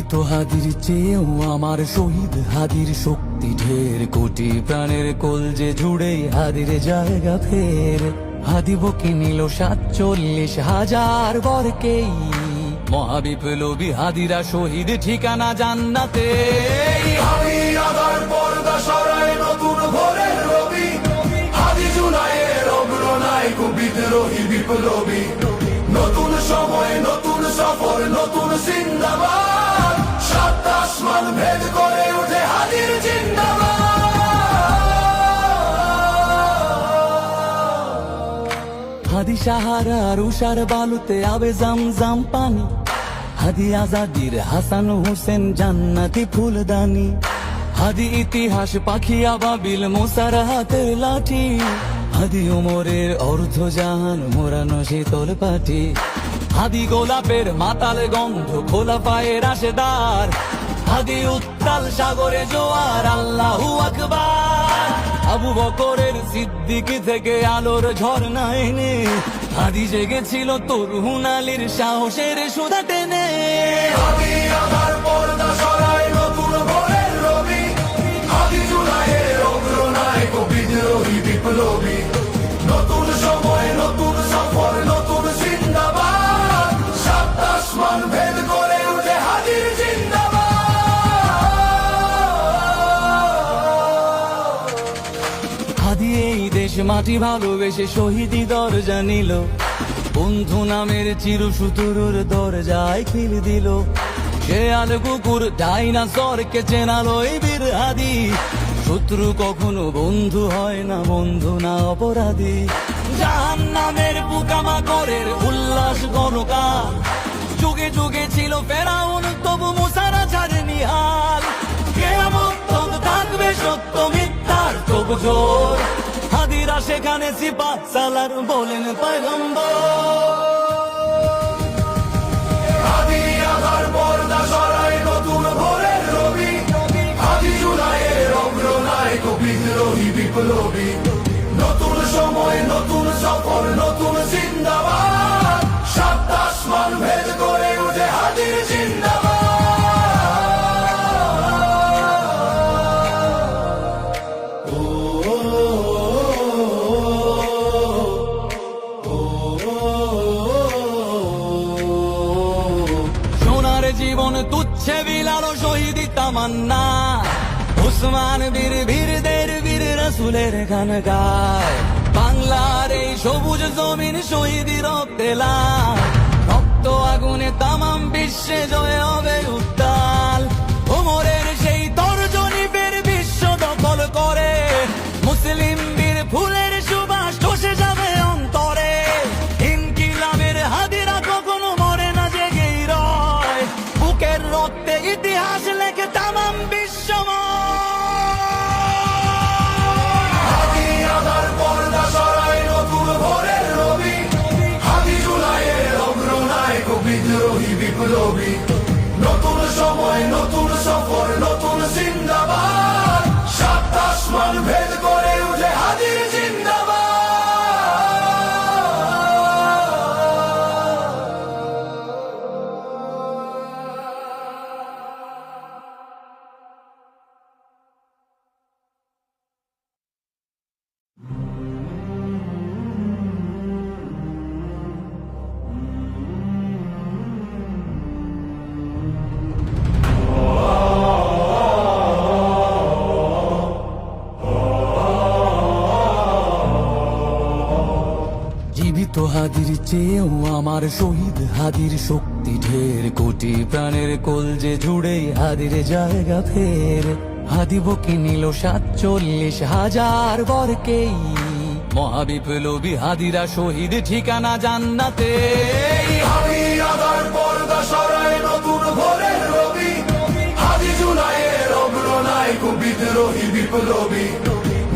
জীবিত হাদির চেয়েও আমার শহীদ হাদির শক্তি ঢের, কোটি প্রাণের কলজে জুড়ে হাদির জায়গা ফের। হাদি বকে নিল ৪৭,০০০ বরকেই, মহাবিপ্লবী হাদিরা শহীদ ঠিকানা জান্নাতে। হাদি আদার পর্দা সরায় নতুন ভোরের রবি, হাদি জুলাইয়ের অগ্রনায়ক বিদ্রোহী বিপ্লবী। নতুন সময় নতুন সফর নতুন জিন্দাবাদ, সাত আসমান ভেদ করে উঠে হাদির জিন্দাবাদ। হাদি সাহারার উষার বালুতে আবে জামজাম পানি, হাদি আজাদির হাসান হোসেন জান্নাতি ফুলদানি। হাদি ইতিহাস পাখি আবাবিল মুসার হাতের লাঠি, হাদি ওমরের অর্ধ জাহান মোরানো শীতল পাটি। হাদি গোলাপের মাতাল গন্ধ খোলা পায়ের রাশেদার, হাদি উত্তাল সাগরে জোয়ার আল্লাহু আকবার। আবু বকরের সিদ্দিকী থেকে আলোর ঝর্ণা এনে, হাদি জেগেছিল তরুণ আলীর সাহসের সুধা টেনে। হাদি আদার পর্দা সরায় নতুন ভোরের রবি, হাদি জুলাইয়ের অগ্রনায়ক বিদ্রোহী বিপ্লবী। নতুন সময় নতুন সফর নতুন জিন্দাবাদ, সাত আসমান ভেদ করে উঠে হাদির জিন্দাবাদ। হাদি এই দেশ মাটি ভালোবেসে শহীদি দরজা নিল, বন্ধু নামের চিরসুতুরুর দরজায় খিল দিল। সে আল কুকুর ডাইনাসরকে চেনালো এই বীর হাদি, শত্রু কখনো বন্ধু হয় না, বন্ধু না অপরাধী। জাহান্নামের পোকামাকড়ের উল্লাস গণকাল, যুগে যুগে ছিল ফেরাউন তবু মুসারা ছাড়েনি হাল। কিয়ামত তক থাকবে সত্য মিথ্যার তবু জোর, হাদিরা সেখানে সিপাহ সালার বলেন পয়গম্বর। হাদি আদার পর্দা সরায় নতুন ভোরের রবি, হাদি জুলাইয়ের অগ্রনায়ক বিদ্রোহী বিপ্লবী। নতুন সময় নতুন সফর নতুন জিন্দাবাদ, সাত আসমান ভেদ করে উঠে হাদির জিন্দাবাদ। সোনার জীবন তুচ্ছে বিলালো শহীদি তামান্না, উসমান বীর বীরদের বীর রাসূলের গান গায়। বাংলার এই সবুজ জমিন শহীদি রক্তে লাল, রক্ত আগুনে তামাম বিশ্বে জয় হবে উত্তাল। ওমরের সেই তর্জনী ফের বিশ্ব দখল করে, মুসলিম বীর ফুলের সুবাস চষে যাবে অন্তরে। ইনকিলাবের হাদিরা কখনো মরে না, জেগেই রয়, বুকের রক্তে ইতিহাস লেখে তামাম বিশ্বময়। হাদি আদার পর্দা সরায় নতুন ভোরের রবি, হাদি জুলাইয়ের অগ্রনায়ক বিদ্রোহী বিপ্লবী। নতুন সময় নতুন সফর নতুন জিন্দাবাদ, সাত আসমান ভেদ করে উঠে হাদির জিন্দাবাদ। জীবিত হাদির চেয়েও আমার শহীদ হাদির শক্তি ঢের, কোটি প্রাণের কলজে জুড়ে হাদির জায়গা ফের। হাদি বকে নিল ৪৭,০০০ বরকেই, মহাবিপ্লবী হাদিরা শহীদ ঠিকানা জান্নাতে। হাদি আদার পর্দা সরায় নতুন ভোরের রবি, হাদি জুলাইয়ের অগ্রনায়ক বিদ্রোহী বিপ্লবী।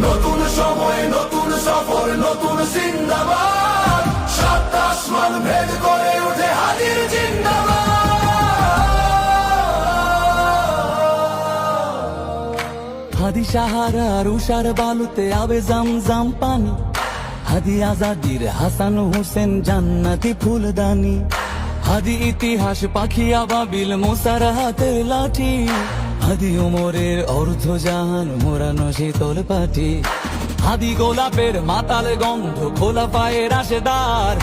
নতুন সময় নতুন সফর নতুন জিন্দাবাদ, সাত আসমান ভেদ করে উঠে হাদির জিন্দাবাদ। হাদি সাহারার উষার বালুতে আবে জামজাম পানি, হাদি আজাদির হাসান হোসেন জান্নাতি ফুলদানি। হাদি ইতিহাস পাখি আবাবিল মোসার হাতের লাঠি, হাদি ওমরের অর্ধ জাহান মোরানো শীতল পাটি, হাদি গোলাপের মাতাল গন্ধ খোলা পায়ের আশেদার,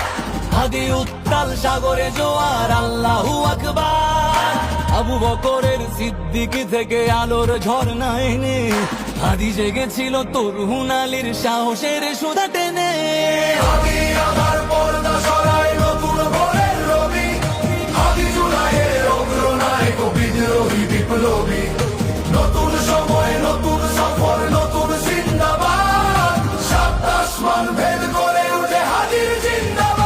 হাদি উত্তাল সাগরে জোয়ার আল্লাহু আকবার। আবু বকরের সিদ্দিক থেকে আলোর ঝর্ণা এনে, হাদি জেগেছিল তরুণ আলীর সাহসের সুধা টেনে। হাদি আধার পর্দা সরায় নতুন ভোরের রবি, হাদি জুলাইয়ের অগ্রনায়ক বিদ্রোহী বিপ্লবী, নতুন সময় নতুন সফর নতুন জিন্দাবাদ, সাত আসমান ভেদ করে উঠে হাদির জিন্দাবাদ।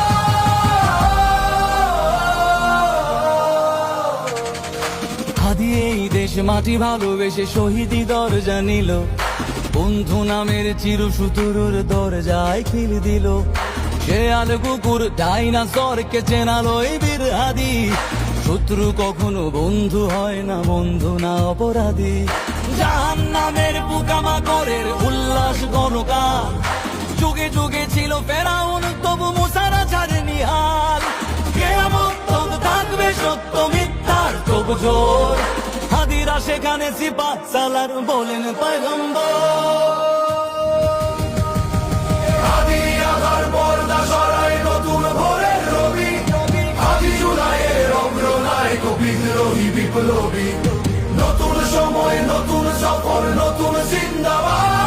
হাদি এই দেশ মাটি ভালোবেসে শহীদি দরজা নিল, বন্ধু নামের চিরসুতুরুর দরজায় খিল দিল। শেয়াল কুকুর ডাইনাসরকে চেনালো এই বীর হাদি, শত্রু কখনো বন্ধু হয় না, বন্ধু না অপরাধী। জাহান্নামের পোকামাকড়ের উল্লাস গণকাল, যুগে যুগে ছিল ফেরাউন তবু মুসারা ছাড়েনি হাল। কিয়ামত তক থাকবে সত্য মিথ্যার তব জোর, হাদিরা সেখানে সিপাহ সালার বলেন পয়গম্বর। হাদি আধার পর্দা সরায় নতুন ভোরের রবি, হাদি জুলাইয়ের অগ্রনায়ক বিদ্রোহী বিপ্লবী, নতুন সময় নতুন সফর নতুন জিন্দাবাদ।